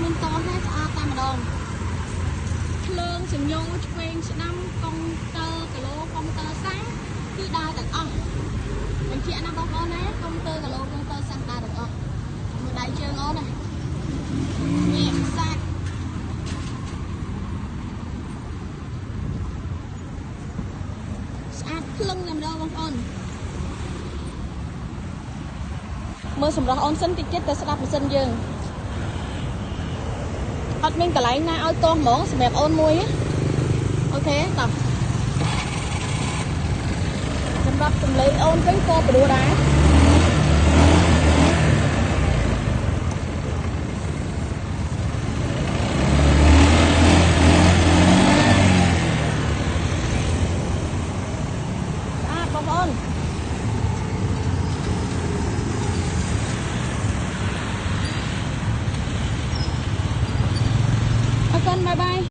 មានតទេស្អាតតែម្ដងភ្លើងសញ្ញោឆ្វេងស្ដាំកុងទ័រគីឡូកុងទ័រសាំងគឺដើរទាំងអស់បញ្ជាក់ណាបងប្អូនណាកុងទ័រគីឡូកុងទ័រសាំងដើរទាំងអស់មើលដៃជើងអូនណានេះសាច់ស្អាតភ្លឹងតែម្ដងបងប្អូនមើលសម្រាប់អូនសិនតិចទៀតតែស្ដាប់ម៉ាស៊ីនយើងអត់មានកន្លែងណាឲ្យតោះហ្មងសម្រាប់អូនមួយអូខេតោះសម្រាប់សម្លេងអូនវិញក៏ព្រោះដែរបងប្អូនអរគុណបាយបាយ